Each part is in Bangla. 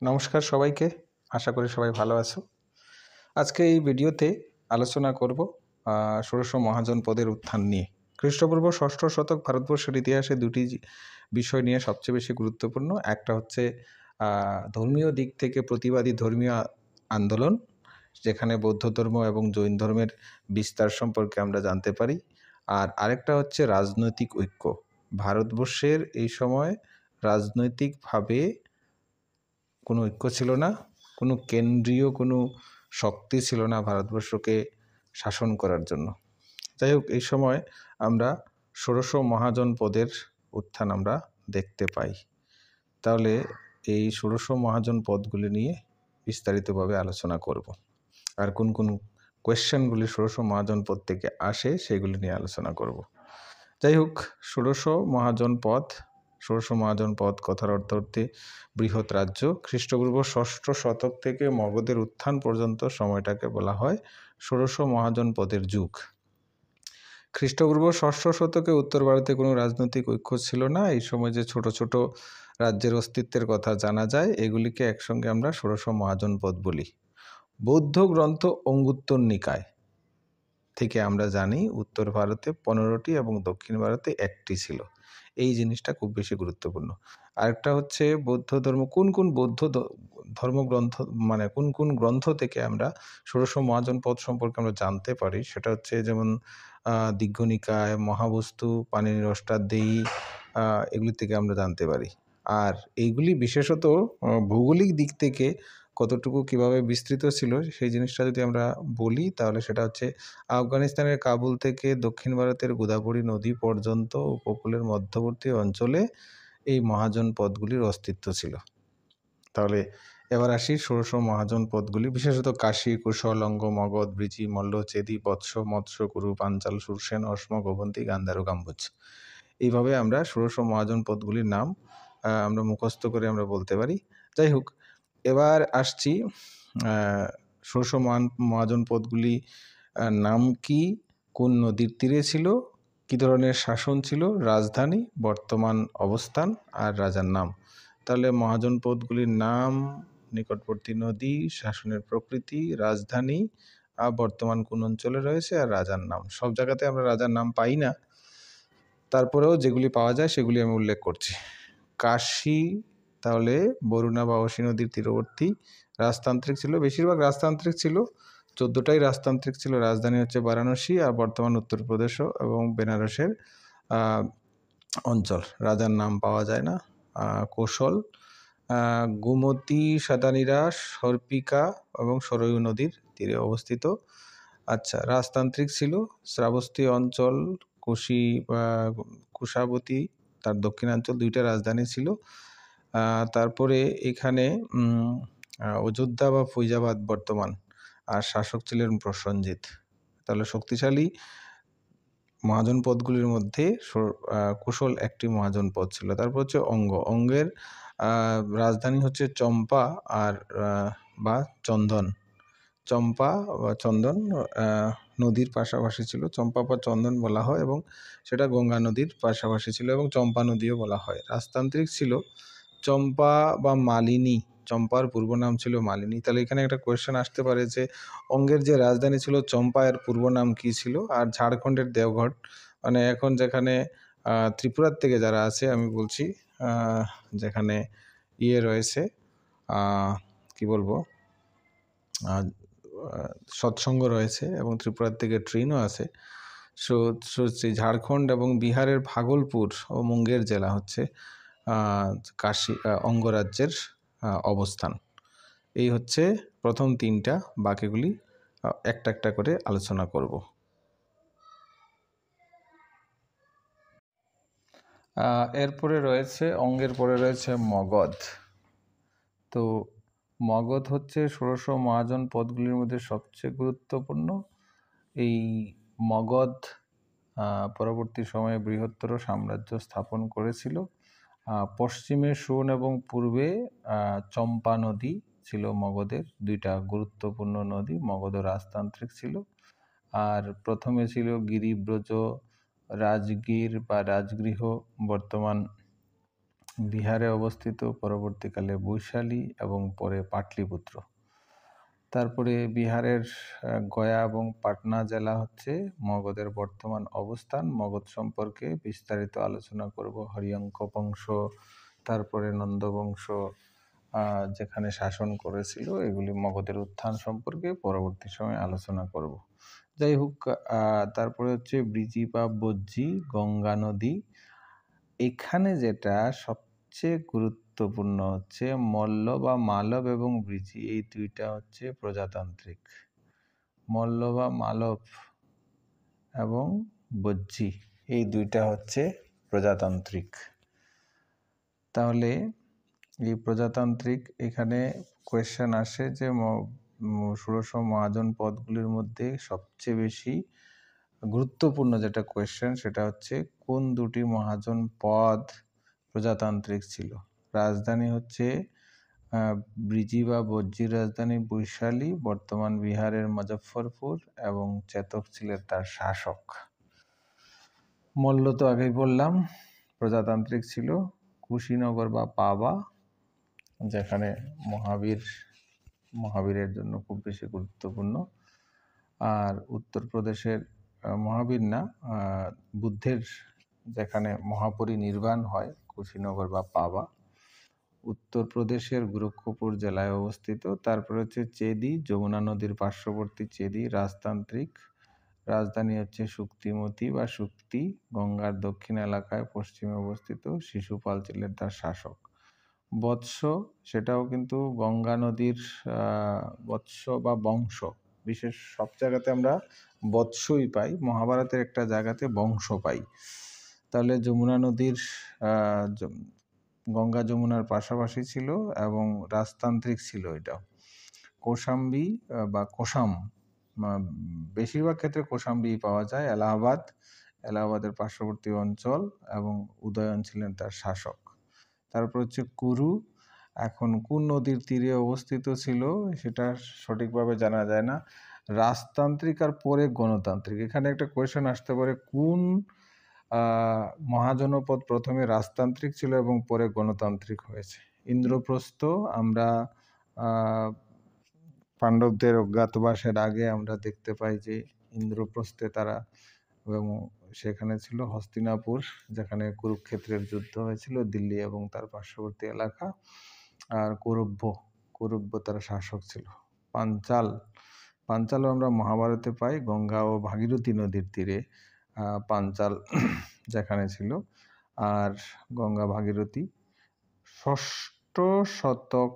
নমস্কার সবাইকে। আশা করি সবাই ভালো আছো। আজকে এই ভিডিওতে আলোচনা করব ষোড়শ মহাজনপদের উত্থান নিয়ে। খ্রিস্টপূর্ব ষষ্ঠ শতক ভারতবর্ষের ইতিহাসে দুটি বিষয় নিয়ে সবচেয়ে বেশি গুরুত্বপূর্ণ। একটা হচ্ছে ধর্মীয় দিক থেকে প্রতিবাদী ধর্মীয় আন্দোলন, যেখানে বৌদ্ধ ধর্ম এবং জৈন ধর্মের বিস্তার সম্পর্কে আমরা জানতে পারি। আর আরেকটা হচ্ছে রাজনৈতিক ঐক্য। ভারতবর্ষের এই সময় রাজনৈতিকভাবে কোনো ঐক্য ছিল না, কোনো কেন্দ্রীয় কোনো শক্তি ছিল না ভারতবর্ষকে শাসন করার জন্য। যাই হোক, এই সময় আমরা ষোড়শ মহাজনপদের উত্থান আমরা দেখতে পাই। তাহলে এই ষোড়শ মহাজনপদগুলি নিয়ে বিস্তারিতভাবে আলোচনা করব, আর কোন কোন কোয়েশ্চেনগুলি ষোড়শ মহাজনপদ থেকে আসে সেগুলি নিয়ে আলোচনা করব। যাই হোক, ষোড়শ মহাজনপদ কথার অর্থ হচ্ছে বৃহৎ রাজ্য। খ্রিস্টপূর্ব ষষ্ঠ শতক থেকে মগধের উত্থান পর্যন্ত সময়টাকে বলা হয় ষোড়শ মহাজনপদের যুগ। খ্রিস্টপূর্ব ষষ্ঠ শতকে উত্তর ভারতে কোনো রাজনৈতিক ঐক্য ছিল না। এই সময় যে ছোট ছোট রাজ্যের অস্তিত্বের কথা জানা যায়, এগুলিকে একসঙ্গে আমরা ষোড়শ মহাজনপদ বলি। বৌদ্ধ গ্রন্থ অঙ্গুত্তর নিকায় থেকে আমরা জানি উত্তর ভারতে 15টি এবং দক্ষিণ ভারতে 1টি ছিল। এই জিনিসটা খুব বেশি গুরুত্বপূর্ণ। আরেকটা হচ্ছে বৌদ্ধ ধর্ম, কোন কোন বৌদ্ধ ধর্মগ্রন্থ, মানে কোন কোন গ্রন্থ থেকে আমরা ষোড়শ মহাজনপদ সম্পর্কে আমরা জানতে পারি, সেটা হচ্ছে যেমন দীঘ্ঘনিকায়, মহাবস্তু, পাণিনির অষ্টাধ্যায়ী, এগুলি থেকে আমরা জানতে পারি। আর এইগুলি বিশেষত ভৌগোলিক দিক থেকে কতটুকু কিভাবে বিস্তৃত ছিল সেই জিনিসটা যদি আমরা বলি, তাহলে সেটা হচ্ছে আফগানিস্তানের কাবুল থেকে দক্ষিণ ভারতের গোদাবরী নদী পর্যন্ত উপকূলের মধ্যবর্তী অঞ্চলে এই মহাজনপদগুলির অস্তিত্ব ছিল। তাহলে এবার আসি ষোড়শ মহাজনপদগুলি, বিশেষত কাশী, কুশল, অঙ্গ, মগধ, বৃচি, মল্ল, চেদি, বৎস, মৎস্য, কুরু, পাঞ্চাল, সুরসেন, অশ্ম, গোবন্তী, গান্ধার, কাম্বুজ। এইভাবে আমরা ষোড়শ মহাজনপদগুলির নাম আমরা মুখস্থ করে আমরা বলতে পারি। যাই হোক, এবার আসছি ষোড়শ মহাজনপদগুলি নাম কি, কোন নদীর তীরে ছিল, কী ধরনের শাসন ছিল, রাজধানী, বর্তমান অবস্থান আর রাজার নাম। তাহলে মহাজনপদগুলির নাম, নিকটবর্তী নদী, শাসনের প্রকৃতি, রাজধানী, আর বর্তমান কোন অঞ্চলে রয়েছে, আর রাজার নাম। সব জায়গাতে আমরা রাজার নাম পাই না, তারপরেও যেগুলি পাওয়া যায় সেগুলি আমি উল্লেখ করছি। কাশী তাহলে বরুণা বা অসী নদীর তীরবর্তী, রাজতান্ত্রিক ছিল, বেশিরভাগ রাজতান্ত্রিক ছিল, 14টাই রাজতান্ত্রিক ছিল। রাজধানী হচ্ছে বারাণসী আর বর্তমান উত্তরপ্রদেশ এবং বেনারসের অঞ্চল। রাজার নাম পাওয়া যায় না। কৌশল, গোমতী, সাদানীরা, সর্পিকা এবং সরয়ূ নদীর তীরে অবস্থিত। আচ্ছা, রাজতান্ত্রিক ছিল, শ্রাবস্তী অঞ্চল, কুশাবতী তার দক্ষিণাঞ্চল, 2টা রাজধানী ছিল। তারপরে এখানে অযোধ্যা বা ফৈজাবাদ বর্তমান, আর শাসক ছিলেন প্রসেনজিৎ। তাহলে শক্তিশালী মহাজনপদগুলির মধ্যে কুশল একটি মহাজনপদ ছিল। তারপর হচ্ছে অঙ্গের রাজধানী হচ্ছে চম্পা আর বা চন্দন। চম্পা বা চন্দন নদীর পাশাপাশি ছিল, চম্পা বা চন্দন বলা হয়, এবং সেটা গঙ্গা নদীর পাশাপাশি ছিল এবং চম্পা নদীও বলা হয়। রাজতান্ত্রিক ছিল চম্পা বা মালিনী, চম্পার পূর্ব নাম ছিল মালিনী। তাহলে এখানে একটা কোয়েশ্চেন আসতে পারে যে অঙ্গের যে রাজধানী ছিল চম্পা, এর পূর্ব নাম কী ছিল? আর ঝাড়খণ্ডের দেওঘর, মানে এখন যেখানে ত্রিপুরার থেকে যারা আছে আমি বলছি, যেখানে রয়েছে কি বলবো, সৎসঙ্গ রয়েছে এবং ত্রিপুরার থেকে ট্রেনও আছে। সেই ঝাড়খণ্ড এবং বিহারের ভাগলপুর ও মুঙ্গের জেলা হচ্ছে কাশী অঙ্গরাজ্যের অবস্থান। এই হচ্ছে প্রথম 3টা, বাকিগুলি একটা একটা করে আলোচনা করব। এরপরে রয়েছে অঙ্গের পরে রয়েছে মগধ। তো মগধ হচ্ছে ষোড়শ মহাজনপদগুলির মধ্যে সবচেয়ে গুরুত্বপূর্ণ। এই মগধ পরবর্তী সময়ে বৃহত্তর সাম্রাজ্য স্থাপন করেছিল। পশ্চিমে সোন এবং পূর্বে চম্পা নদী ছিল মগধের 2টা গুরুত্বপূর্ণ নদী। মগধ রাজতান্ত্রিক ছিল। আর প্রথমে ছিল গিরিব্রজ, রাজগীর বা রাজগৃহ, বর্তমান বিহারে অবস্থিত, পরবর্তীকালে বৈশালী এবং পরে পাটলিপুত্র। তারপরে বিহারের গয়া এবং পাটনা জেলা হচ্ছে মগধের বর্তমান অবস্থান। মগধ সম্পর্কে বিস্তারিত আলোচনা করব। হরিয়ঙ্ক বংশ, তারপরে নন্দবংশ যেখানে শাসন করেছিল, এগুলি মগধের উত্থান সম্পর্কে পরবর্তী সময়ে আলোচনা করব। যাই হোক, তারপরে হচ্ছে ব্রিজি বা বজ্জি, গঙ্গা নদী। এখানে যেটা সবচেয়ে গুরুত্বপূর্ণ হচ্ছে মল্ল বা মালব এবং ব্রিজি, এই দুইটা হচ্ছে প্রজাতান্ত্রিক। মল্ল বা মালব এবং বজ্জি, এই দুইটা হচ্ছে প্রজাতান্ত্রিক। তাহলে এই প্রজাতান্ত্রিক, এখানে কোয়েশ্চেন আসে যে ষোড়শ মহাজন পদগুলির মধ্যে সবচেয়ে বেশি গুরুত্বপূর্ণ যেটা কোয়েশ্চেন, সেটা হচ্ছে কোন দুটি মহাজন পদ প্রজাতান্ত্রিক ছিল। রাজধানী হচ্ছে ব্রিজি বা বজ্জির রাজধানী বৈশালী, বর্তমান বিহারের মুজফ্ফরপুর, এবং চেতক ছিলেন তার শাসক। মল্ল তো আগেই বললাম প্রজাতান্ত্রিক ছিল। কুশীনগর বা পাবা, যেখানে মহাবীরের জন্য খুব বেশি গুরুত্বপূর্ণ। আর উত্তরপ্রদেশের মহাবীর না, বুদ্ধের যেখানে মহাপরিনির্বাণ হয়, কুশীনগর বা পাবা, উত্তরপ্রদেশের গোরক্ষপুর জেলায় অবস্থিত। তারপরে হচ্ছে চেদি, যমুনা নদীর পার্শ্ববর্তী চেদি, রাজতান্ত্রিক। রাজধানী হচ্ছে শুক্তিমতি বা শুক্তি, গঙ্গার দক্ষিণ এলাকায় পশ্চিমে অবস্থিত। শিশুপাল ছিলেন তার শাসক। বৎস, সেটাও কিন্তু গঙ্গা নদীর বৎস বা বংশ, বিশেষ সব জায়গাতে আমরা বৎসই পাই, মহাভারতের একটা জায়গাতে বংশ পাই। তাহলে যমুনা নদীর গঙ্গা যমুনার পাশাপাশি ছিল এবং রাজতান্ত্রিক ছিল এটা। কোশাম্বী বা কোশাম, বেশিরভাগ ক্ষেত্রে কোশাম্বী পাওয়া যায়। এলাহাবাদের পার্শ্ববর্তী অঞ্চল, এবং উদয়ন ছিলেন তার শাসক। তারপর হচ্ছে কুরু, এখন কোন নদীর তীরে অবস্থিত ছিল সেটা সঠিকভাবে জানা যায় না। রাজতান্ত্রিক আর পরে গণতান্ত্রিক, এখানে একটা কোয়েশ্চেন আসতে পারে, কোন মহাজনপদ প্রথমে রাজতান্ত্রিক ছিল এবং পরে গণতান্ত্রিক হয়েছে। ইন্দ্রপ্রস্থ, আমরা পাণ্ডবদের অজ্ঞাতবাসের আগে আমরা দেখতে পাই যে ইন্দ্রপ্রস্থে তারা, এবং সেখানে ছিল হস্তিনাপুর, যেখানে কুরুক্ষেত্রের যুদ্ধ হয়েছিল, দিল্লি এবং তার পার্শ্ববর্তী এলাকা। আর কৌরব্য তারা শাসক ছিল। পাঞ্চালও আমরা মহাভারতে পাই, গঙ্গা ও ভাগীরথী নদীর তীরে পাঞ্চাল যেখানে ছিল। আর গঙ্গা ভাগীরথী 6ষ্ঠ শতক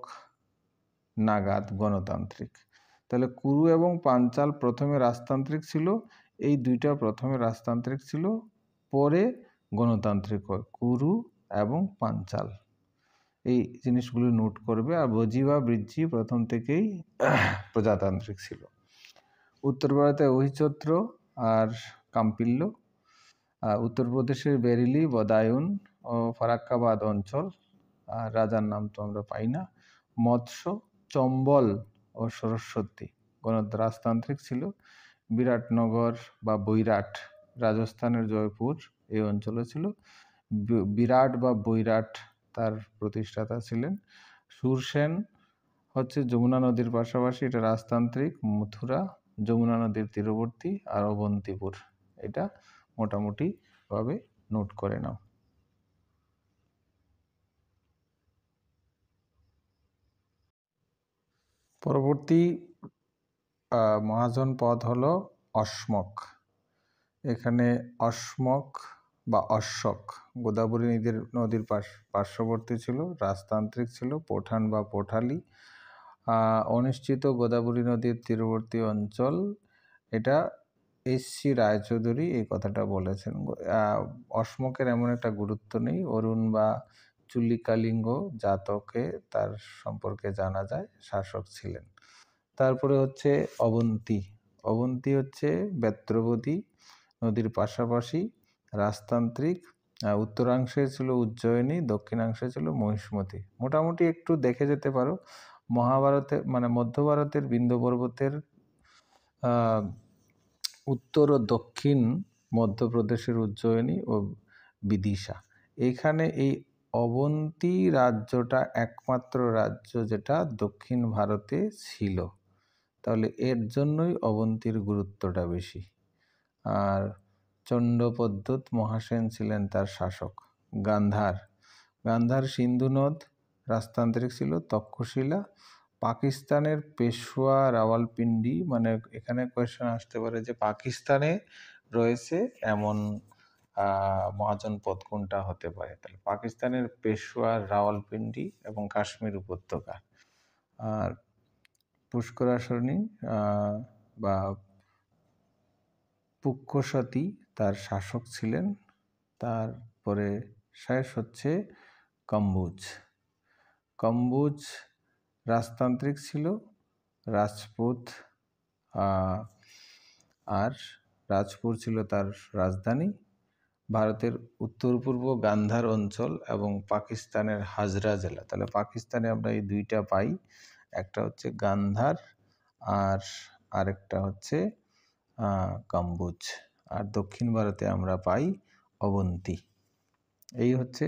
নাগাদ গণতান্ত্রিক। তাহলে কুরু এবং পাঞ্চাল প্রথমে রাজতান্ত্রিক ছিল, এই দুইটা প্রথমে রাজতান্ত্রিক ছিল, পরে গণতান্ত্রিক হয়, কুরু এবং পাঞ্চাল। এই জিনিসগুলো নোট করবে। আর বজি বা বৃজ্জি প্রথম থেকেই প্রজাতান্ত্রিক ছিল। উত্তর ভারতে অহিচ্ছত্র আর কাম্পিল্য। উত্তরপ্রদেশের বেরিলি, বদায়ুন ও ফারাক্কাবাদ অঞ্চল, আর রাজার নাম তো আমরা পাই না। মৎস্য, চম্বল ও সরস্বতী রাজতান্ত্রিক ছিল। বিরাটনগর বা বৈরাট, রাজস্থানের জয়পুর, এই অঞ্চলে ছিল। বিরাট বা বৈরাট তার প্রতিষ্ঠাতা ছিলেন। সুরসেন হচ্ছে যমুনা নদীর পাশাপাশি, এটা রাজতান্ত্রিক। মথুরা যমুনা নদীর তীরবর্তী। আর অবন্তিপুর, এটা মোটামুটি ভাবে নোট করে নাও। পরবর্তী মহাজন পদ হলো অশ্মক। এখানে অশ্মক বা অশ্বক গোদাবরী নদীর পার্শ্ববর্তী ছিল, রাজতান্ত্রিক ছিল। পঠান বা পঠালি, অনিশ্চিত গোদাবরী নদীর তীরবর্তী অঞ্চল। এটা এস.সি. রায়চৌধুরী এই কথাটা বলেছেন। অশ্মকের এমন একটা গুরুত্ব নেই, অরুণ বা চুল্লিকালিঙ্গ জাতকে তার সম্পর্কে জানা যায়, শাসক ছিলেন। তারপরে হচ্ছে অবন্তী হচ্ছে বেত্রবতী নদীর পাশাপাশি, রাজতান্ত্রিক। উত্তরাংশে ছিল উজ্জয়িনী, দক্ষিণাংশে ছিল মহিষ্মতি। মোটামুটি একটু দেখে যেতে পারো, মহাভারতে মানে মধ্য ভারতের বিন্ধ্য পর্বতের উত্তর ও দক্ষিণ মধ্যপ্রদেশের উজ্জয়িনী ও বিদিশা, এইখানে এই অবন্তী রাজ্যটা একমাত্র রাজ্য যেটা দক্ষিণ ভারতে ছিল, তাহলে এর জন্যই অবন্তীর গুরুত্বটা বেশি। আর চণ্ডপদ্যুৎ মহাসেন ছিলেন তার শাসক। গান্ধার সিন্ধু নদ রাজতান্ত্রিক ছিল। তক্ষশিলা পাকিস্তানের পেশোয়া রাওয়ালপিন্ডি, মানে এখানে কোয়েশ্চেন আসতে পারে যে পাকিস্তানে রয়েছে এমন মহাজনপদ কোনটা হতে পারে, তাহলে পাকিস্তানের পেশোয়া রাওয়ালপিন্ডি এবং কাশ্মীর উপত্যকা। আর পুষ্করাশনী বা পুক্কসতী তার শাসক ছিলেন। তারপরে শেষ হচ্ছে কম্বুজ রাজতান্ত্রিক ছিল। রাজপুত আর রাজপুর ছিল তার রাজধানী। ভারতের উত্তর পূর্ব গান্ধার অঞ্চল এবং পাকিস্তানের হাজরা জেলা, তাহলে পাকিস্তানে আমরা এই দুইটা পাই, একটা হচ্ছে গান্ধার আর আরেকটা হচ্ছে কম্বুজ। আর দক্ষিণ ভারতে আমরা পাই অবন্তী। এই হচ্ছে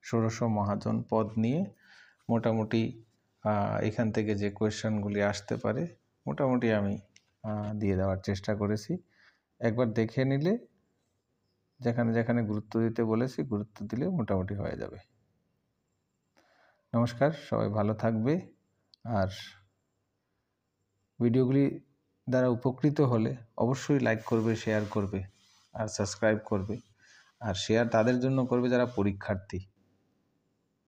ষোড়শ মহাজনপদ নিয়ে মোটামুটি এখান থেকে যে কোয়েশ্চেনগুলি আসতে পারে মোটামুটি আমি দিয়ে দেওয়ার চেষ্টা করেছি। একবার দেখে নিলে যেখানে যেখানে গুরুত্ব দিতে বলেছি গুরুত্ব দিলে মোটামুটি হয়ে যাবে। নমস্কার, সবাই ভালো থাকবে। আর ভিডিওগুলি দ্বারা উপকৃত হলে অবশ্যই লাইক করবে, শেয়ার করবে আর সাবস্ক্রাইব করবে। আর শেয়ার তাদের জন্য করবে যারা পরীক্ষার্থী।